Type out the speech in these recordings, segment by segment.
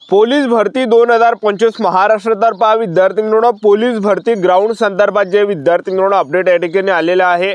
Police भरती 2025 महाराष्ट्रातर्फे विद्यार्थी मित्रांनो पोलीस भरती ग्राउंड संदर्भात जे विद्यार्थी मित्रांनो अपडेट या ठिकाणी आलेले आहे।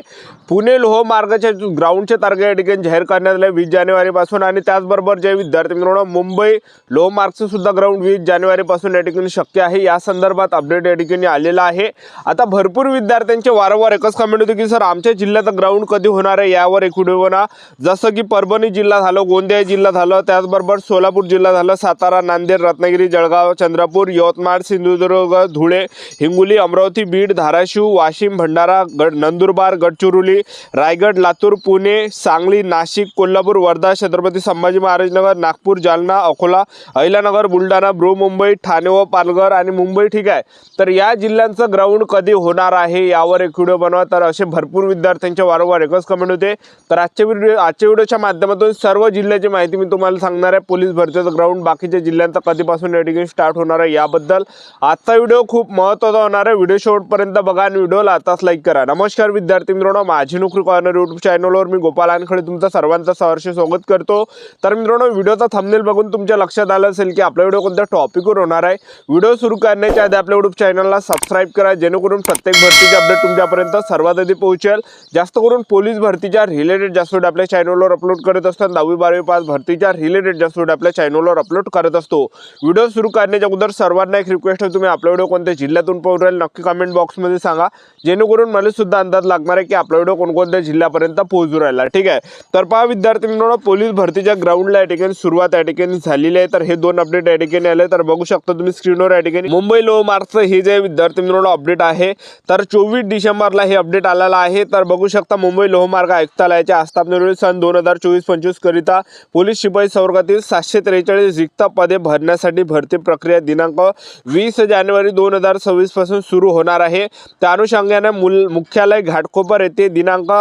पुणे लोह मार्गाच्या ग्राउंडचे तारखे या ठिकाणी जाहीर करण्यात आले 20 जानेवारी पासून आणि त्याचबरोबर जे विद्यार्थी मित्रांनो मुंबई लोह मार्गचे सुद्धा ग्राउंड 20 जानेवारी पासून या ठिकाणी शक्य आहे। या संदर्भात अपडेट या ठिकाणी आलेला आहे। आता भरपूर विद्यार्थ्यांचे वारंवार एकच कमेंट होते की सर आमच्या जिल्ह्यात ग्राउंड कधी होणार आहे यावर एक व्हिडिओ बना। जसं की परभणी जिल्हा झालं, गोंदिया जिल्हा झालं, त्याचबरोबर सोलापूर जिल्हा झालं, सातारा, नांदेड, रत्नागिरी, जळगाव, चंद्रपूर, यवतमाळ, सिंधुदुर्ग, धुळे, हिंगोली, अमरावती, बीड, धाराशिव, वाशिम, भंडारा, नंदुरबार, गडचिरोली, रायगड, लातूर, पुणे, सांगली, नाशिक, कोल्हापूर, वर्धा, छत्रपती संभाजी महाराज नगर, नागपूर, जालना, अकोला, अहिल्यानगर, बुलढाणा, मुंबई, ठाणे व पालघर आणि मुंबई। ठीक आहे, तर या जिल्ह्यांचं ग्राउंड कधी होणार आहे यावर एक व्हिडिओ बनवा। तर असे भरपूर विद्यार्थ्यांचे वारंवार एकच कमेंट होते। तर आजच्या व्हिडिओच्या माध्यमातून सर्व जिल्ह्याची माहिती मी तुम्हाला सांगणार आहे। पोलीस भरतीचं ग्राउंड बाकीच्या जिल्ह्यांचा कधीपासून या ठिकाणी स्टार्ट होणार आहे याबद्दल आजचा व्हिडिओ खूप महत्त्वाचा होणार आहे। व्हिडिओ शेवटपर्यंत बघा आणि व्हिडिओला आताच लाईक करा। नमस्कार विद्यार्थी मित्रांनो, माझी नोकरी कॉर्नर यूट्यूब चॅनलवर मी गोपाल आनखळे तुमचं सर्वांचं सहर्ष स्वागत करतो। तर मित्रांनो, व्हिडिओचा थंबनेल बघून तुमच्या लक्षात आलं असेल की आपला व्हिडिओ कोणत्या टॉपिकवर होणार आहे। व्हिडिओ सुरू करण्याच्या आधी आपल्या यूट्यूब चॅनलला सबस्क्राइब करा जेणेकरून प्रत्येक भरतीचे अपडेट तुमच्यापर्यंत सर्वात आधी पोहोचेल। जास्त करून पोलीस भरतीच्या रिलेटेड जास्त व्हिडिओ आपल्या चॅनलवर अपलोड करत असतात। 10वी 12वी पास भरतीच्या रिलेटेड जास्त व्हिडिओ आपल्या चॅनलवर अपलोड करत असतो। व्हिडिओ सुरू करण्याच्या अगोदर सर्वांना एक रिक्वेस्ट आहे, तुम्ही आपला व्हिडिओ कोणत्या जिल्ह्यातून पाहून राहिले नक्की कमेंट बॉक्समध्ये सांगा जेणेकरून मला सुद्धा अंदाज लागणार आहे की आपला व्हिडिओ कोणकोणत्या जिल्ह्यापर्यंत पोहोचू राहिला। ठीक आहे, तर पहा विद्यार्थी मित्रांनो, पोलीस भरतीच्या ग्राउंडला या ठिकाणी सुरुवात या ठिकाणी झालेली आहे। तर हे दोन अपडेट या ठिकाणी आले, तर बघू शकता तुम्ही स्क्रीनवर या ठिकाणी मुंबई लोह मार्गचं हे जे विद्यार्थी मित्रांनो अपडेट आहे तर 24 डिसेंबरला हे अपडेट आलेला आहे। तर बघू शकता मुंबई लोह मार्ग आयुक्तालयाच्या आस्थापनेवेळी सन 2024-25 करिता पोलीस शिपाई संवर्गातील 743 रिक्त पदे भरण्यासाठी भरती प्रक्रिया दिनांक 20 जानेवारी 2026 पासून सुरू होणार आहे। त्या अनुषंगाने मुख्यालय घाटकोपर येथे दिनांक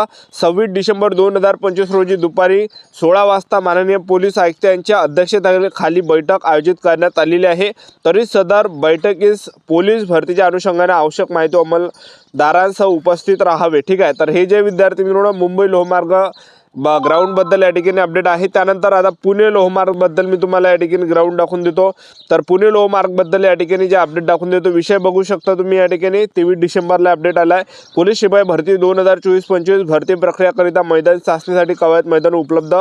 26 डिसेंबर 2025 रोजी दुपारी 16 वाजता माननीय पोलीस आयुक्त यांच्या अध्यक्षतेखाली बैठक आयोजित करण्यात आलेली आहे। तरी सदर बैठकीस पोलीस भरतीच्या अनुषंगाने आवश्यक माहिती अंमलदारांसह उपस्थित राहावे। ठीक आहे, तर हे जे विद्यार्थी मित्रांनो मुंबई लोहमार्ग ग्राउंड बद्दल या ठिकाणी अपडेट आहे। त्यानंतर आता पुणे लोहमार्ग बद्दल मी तुम्हाला या ठिकाणी ग्राउंड दाखवून देतो। तर पुणे लोहमार्ग बद्दल या ठिकाणी जे अपडेट दाखवून देतो, विषय बघू शकता तुम्ही या ठिकाणी 23 डिसेंबरला अपडेट आलाय। पोलीस शिपाई भरती 2024-25 भरती प्रक्रियाकरिता मैदान चाचणीसाठी कवायत मैदान उपलब्ध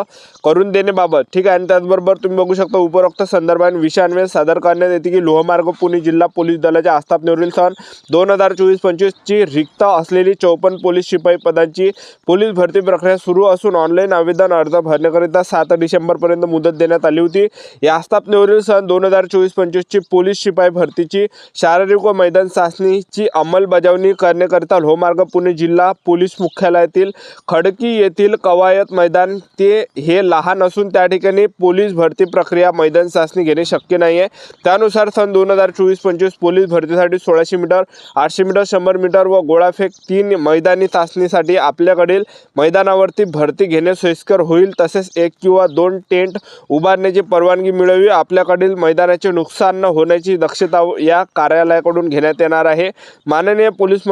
करून देण्याबाबत। ठीक आहे, आणि त्याचबरोबर तुम्ही बघू शकता उपरोक्त संदर्भात विषयान्वये सादर करण्यात येते की लोहमार्ग पुणे जिल्हा पोलीस दलाच्या आस्थापनेवरील सन 2024-25 ची रिक्त असलेली 54 पोलीस शिपाई पदांची पोलीस भरती प्रक्रिया सुरू असून ऑनलाईन आवेदन अर्ज भरण्याकरिता 7 डिसेंबर पर्यंत मुदत देण्यात आली होती। या आस्थापनेवरील सन 2024-25 ची पोलीस शिपाई भरतीची शारीरिक व मैदान चाचणीची अंमलबजावणी करण्याकरिता लोहमार्ग पुणे जिल्हा पोलीस मुख्यालयातील खडकी येथील कवायत मैदान ते हे लहान असून त्या ठिकाणी पोलीस भरती प्रक्रिया मैदान चाचणी घेणे शक्य नाही आहे। त्यानुसार सन 2024-25 पोलीस भरतीसाठी 1600 मीटर, 800 मीटर, 100 मीटर व गोळाफेक 3 मैदानी चाचणीसाठी आपल्याकडील मैदानावरती भरती घेणे सोयीस्कर होईल। तसेच 1 किंवा 2 टेंट उभारण्याची परवानगी मिळावी। आपल्याकडील मैदानाचे नुकसान न होण्याची दक्षता या कार्यालयाकडून घेण्यात येणार आहे। माननीय पोलीस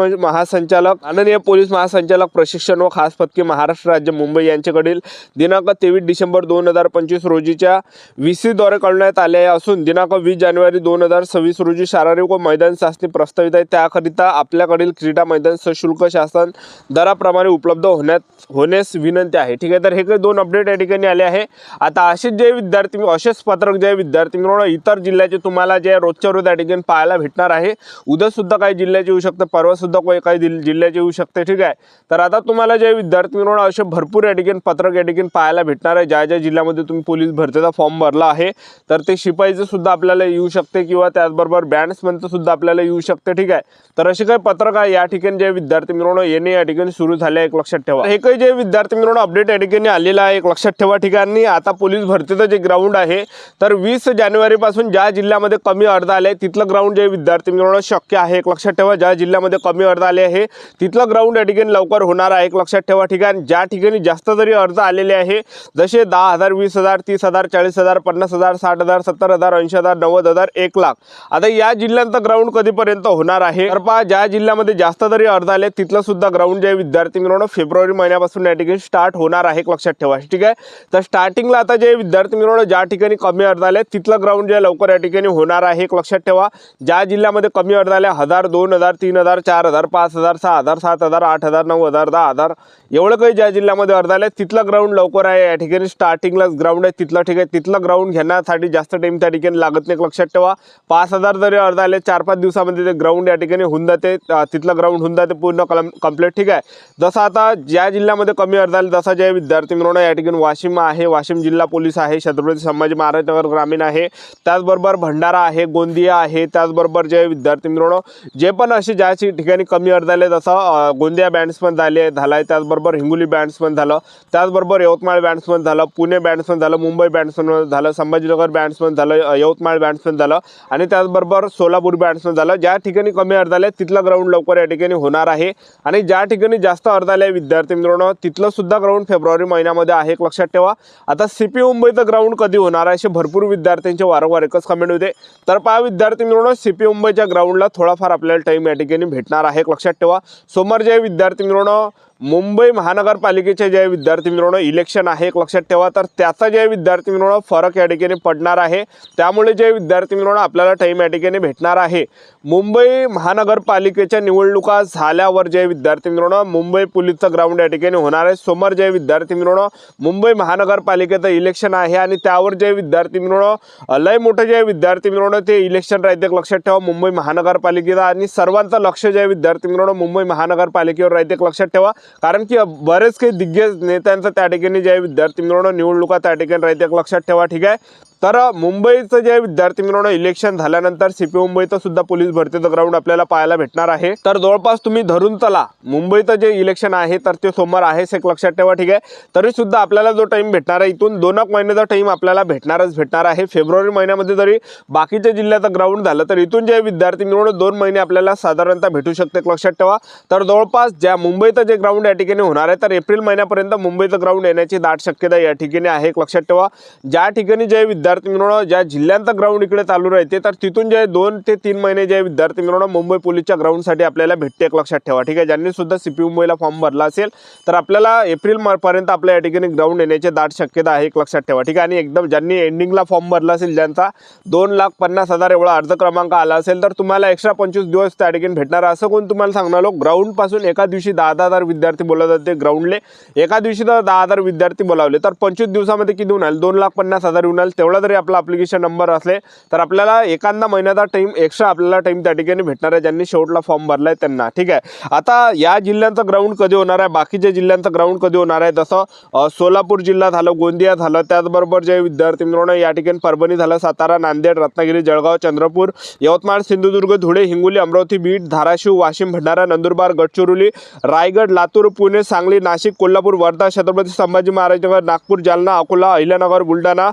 महासंचालक प्रशिक्षण व खास पथके महाराष्ट्र राज्य मुंबई यांच्याकडील दिनांक 23 डिसेंबर 2025 रोजीच्या VC द्वारे कळवण्यात आले असून दिनांक 20 जानेवारी 2026 रोजी शारीरिक व मैदान चाचणी प्रस्तावित आहे। त्याकरिता आपल्याकडील क्रीडा मैदान सशुल्क शासन दराप्रमाणे उपलब्ध होण्यास विनंती आहे। ठीक आहे, तर हे काही दोन अपडेट या ठिकाणी आले आहे। आता असेच पत्रक जे विद्यार्थी मित्रांनो इतर जिल्ह्याचे तुम्हाला जे रोजच्या रोज या ठिकाणी पाहायला भेटणार आहे। उद्या सुद्धा काही जिल्ह्याचे येऊ शकते, परवा सुद्धा काही जिल्ह्याचे येऊ शकते। ठीक आहे, तर आता तुम्हाला जे विद्यार्थी मित्रांनो असे भरपूर या ठिकाणी पत्रक या ठिकाणी पाहायला भेटणार आहे। ज्या जिल्ह्यामध्ये तुम्ही पोलीस भरतीचा फॉर्म भरला आहे तर ते शिपाईचं सुद्धा आपल्याला येऊ शकते किंवा त्याचबरोबर बँड्समनचं सुद्धा आपल्याला येऊ शकते। ठीक आहे, तर असे काही पत्रक आहे या ठिकाणी जे विद्यार्थी मित्रांनो येणे या ठिकाणी सुरू झाले, एक लक्षात ठेवा। हे काही जे विद्यार्थी मित्रांनो अपडेट या ठिकाणी आलेला आहे, एक लक्षात ठेवा। ठिकाणी आता पोलीस भरतीचं जे ग्राउंड आहे तर 20 जानेवारी पासून ज्या जिल्ह्यामध्ये कमी अर्ज आले तिथलं ग्राउंड जे विद्यार्थी मित्रांनो शक्य आहे, एक लक्षात ठेवा। ज्या जिल्ह्यामध्ये कमी अर्ज आले आहे तिथलं ग्राउंड या ठिकाणी लवकर होणार आहे, एक लक्षात ठेवा। ठिकाणी ज्या ठिकाणी जास्त जरी अर्ज आलेले आहे जसे 10,000, 20,000, 30,000, 40,000, 50,000, 60,000, 70,000, 80,000, 90,000, 1 लाख, आता या जिल्ह्यांचं ग्राउंड कधीपर्यंत होणार आहे? तर पहा, ज्या जिल्ह्यामध्ये जास्त जरी अर्ज आले तिथलं सुद्धा ग्राउंड जे विद्यार्थी मित्रांनो फेब्रुवारी महिन्यापासून या ठिकाणी स्टार्ट होणार होणार आहे, एक लक्षात ठेवा. ठीक आहे. तर स्टार्टिंगला आता जे विद्यार्थी मित्रांनो ज्या ठिकाणी कमी अर्ज आले तिथलं ग्राउंड जे लवकर या ठिकाणी होणार आहे, एक लक्षात ठेवा. ज्या जिल्ह्यामध्ये कमी अर्ज आले 1000, 2000, 3000, 4000, 5000, 6000, 7000, 8000, 9000, 10000 एवढं काही ज्या जिल्ह्यामध्ये अर्ज आले तिथलं ग्राउंड लवकर आहे. या ठिकाणी स्टार्टिंगलाच ग्राउंड आहे तिथलं. ठीक आहे. तिथलं ग्राउंड घेण्यासाठी जास्त टाइम त्या ठिकाणी लागत नाही, एक लक्षात ठेवा. 5000 जरी अर्ज आले 4-5 दिवसामध्ये ते ग्राउंड या ठिकाणी होऊन जाते, तिथलं ग्राउंड होऊन जाते पूर्ण कंप्लीट. ठीक आहे. जसं आता ज्या जिल्ह्यामध्ये कमी अर्ज आले जसं जे विद्यार्थी मित्रांनो या ठिकाणी वाशिम आहे, वाशिम जिल्हा पोलीस आहे, छत्रपती संभाजी महाराज नगर ग्रामीण आहे, त्याचबरोबर भंडारा आहे, गोंदिया आहे, त्याचबरोबर जे विद्यार्थी मित्रांनो जे पण असे ज्या ठिकाणी कमी अर्ज आले जसं गोंदिया बँड्समन झाला आहे, त्याचबरोबर हिंगोली बँड्समन झालं, त्याचबरोबर यवतमाळ बँड्समन झालं, पुणे बँड्समन झालं, मुंबई बँड्समन झालं, संभाजीनगर बँड्समन झालं, यवतमाळ बँड्समन झालं आणि त्याचबरोबर सोलापूर बँड्समन झालं. ज्या ठिकाणी कमी अर्ज आले तिथलं ग्राउंड लवकर या ठिकाणी होणार आहे आणि ज्या ठिकाणी जास्त अर्ज आले विद्यार्थी मित्रांनो तिथलं सुद्धा ग्राउंड फेब्रुवारी महिन्यामध्ये आहे, एक लक्षात ठेवा. आता सीपी मुंबईचं ग्राउंड कधी होणार आहे असे भरपूर विद्यार्थ्यांचे वारंवार एकच कमेंट होते. तर पहा विद्यार्थी मित्रांनो सीपी मुंबईच्या ग्राउंडला थोडाफार आपल्याला टाइम या ठिकाणी भेटणार आहे, एक लक्षात ठेवा. सोमवार जे विद्यार्थी मित्रांनो मुंबई महानगरपालिकेचे जे विद्यार्थी मित्रांनो इलेक्शन आहे, एक लक्षात ठेवा. तर त्याचा जे विद्यार्थी मित्रांनो फरक या ठिकाणी पडणार आहे. त्यामुळे जे विद्यार्थी मित्रांनो आपल्याला टाइम या ठिकाणी भेटणार आहे. मुंबई महानगरपालिकेच्या निवडणुका झाल्यावर जे विद्यार्थी मित्रांनो मुंबई पोलीसचं ग्राउंड या ठिकाणी होणार आहे. सोमवार जे विद्यार्थी मित्रांनो मुंबई महानगरपालिकेचं इलेक्शन आहे आणि त्यावर जे विद्यार्थी मित्रांनो लय मोठं जे विद्यार्थी मित्रांनो ते इलेक्शन राहते, एक लक्षात ठेवा. मुंबई महानगरपालिकेचा आणि सर्वांचं लक्ष जे विद्यार्थी मित्रांनो मुंबई महानगरपालिकेवर राहते, एक लक्षात ठेवा. कारण की बरेच काही दिग्गज नेत्यांचं त्या ठिकाणी जे विद्यार्थी मित्रांनो निवडणुका त्या ठिकाणी राहते, एक लक्षात ठेवा. ठीक आहे. तर मुंबईचं जे विद्यार्थी मित्रांनो इलेक्शन झाल्यानंतर सीपी मुंबईचं सुद्धा पोलीस भरतीचं ग्राउंड आपल्याला पाहायला भेटणार आहे. तर जवळपास तुम्ही धरून चला मुंबईचं जे इलेक्शन आहे तर ते सोमवार आहेच, एक लक्षात ठेवा. ठीक आहे. तरी सुद्धा आपल्याला जो टाइम भेटणार आहे इथून 2 महिन्याचा टाइम आपल्याला भेटणार आहे. फेब्रुवारी महिन्यामध्ये जरी बाकीच्या जिल्ह्याचं ग्राउंड झालं तर इथून जे विद्यार्थी मित्रांनो 2 महिने आपल्याला साधारणतः भेटू शकते, एक लक्षात ठेवा. तर जवळपास ज्या मुंबईचं जे ग्राउंड या ठिकाणी होणार आहे तर एप्रिल महिन्यापर्यंत मुंबईचं ग्राउंड येण्याची दाट शक्यता या ठिकाणी आहे, एक लक्षात ठेवा. ज्या ठिकाणी जे विद्यार्थी मित्रांनो ज्या जिल्ह्यांचा ग्राउंड इकडे चालू राहते तर तिथून जे 2 ते 3 महिने जे विद्यार्थी मित्रांनो मुंबई पोलीसच्या ग्राउंडसाठी आपल्याला भेटते, एक लक्षात ठेवा. ठीक आहे. ज्यांनी सुद्धा सीपी मुंबईला फॉर्म भरला असेल तर आपल्याला एप्रिल पर्यंत आपल्या या ठिकाणी ग्राउंड येण्याची दाट शक्यता आहे, एक लक्षात ठेवा. ठीक आहे. आणि एकदम ज्यांनी एंडिंगला फॉर्म भरला असेल ज्यांचा 2,50,000 एवढा अर्ज क्रमांक आला असेल तर तुम्हाला एक्स्ट्रा 25 दिवस त्या ठिकाणी भेटणार. असं कोण तुम्हाला सांगणार ग्राउंड पासून एका दिवशी 10,000 विद्यार्थी बोलवले जाते ग्राउंडले. एका दिवशी तर 10,000 विद्यार्थी बोलावले तर 25 दिवसामध्ये किती होणार 2,50,000 येऊन तेवढा जरी आपला ॲप्लिकेशन नंबर असले तर आपल्याला एखादा महिन्याचा टाइम एक्स्ट्रा आपल्याला टाइम त्या ठिकाणी भेटणार आहे ज्यांनी शेवटला फॉर्म भरलाय त्यांना. ठीक आहे. आता या जिल्ह्यांचं ग्राउंड कधी होणार आहे, बाकीच्या जिल्ह्यांचं ग्राउंड कधी होणार आहे जसं सोलापूर जिल्हा झालं, गोंदिया झालं, त्याचबरोबर जे विद्यार्थी मित्रांनो या ठिकाणी परभणी झालं, सातारा, नांदेड, रत्नागिरी, जळगाव, चंद्रपूर, यवतमाळ, सिंधुदुर्ग, धुळे, हिंगोली, अमरावती, बीड, धाराशिव, वाशिम, भंडारा, नंदुरबार, गडचिरोली, रायगड, लातूर, पुणे, सांगली, नाशिक, कोल्हापूर, वर्धा, छत्रपती संभाजी महाराज नगर, नागपूर, जालना, अकोला, अहिल्यानगर, बुलढाणा,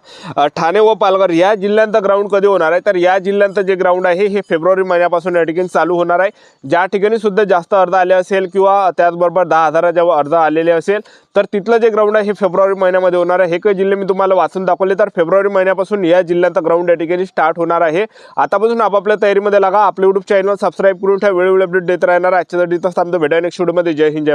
ठाणे व पालघर या जिल्ह्यांचं ग्राउंड कधी होणार आहे तर या जिल्ह्यांचं जे ग्राउंड आहे हे फेब्रुवारी महिन्यापासून या ठिकाणी चालू होणार आहे. ज्या ठिकाणी सुद्धा जास्त अर्ज आले असेल किंवा त्याचबरोबर 10,000 अर्ज आलेले असेल तर तिथलं जे ग्राउंड आहे हे फेब्रुवारी महिन्यामध्ये होणार आहे. हे काही जिल्हे मी तुम्हाला वाचून दाखवले तर फेब्रुवारी महिन्यापासून या जिल्ह्यांचं ग्राउंड या ठिकाणी स्टार्ट होणार आहे. आतापासून आपापल्या तयारीमध्ये लागा. आपल्या यूट्यूब चॅनल सबस्क्राईब करून ठेवा. वेळोवेळी अपडेट देत राहणार. आजच्यासाठी थांबतो. भेटूया नेक्स्ट व्हिडिओमध्ये. जय हिंद, जय भारत.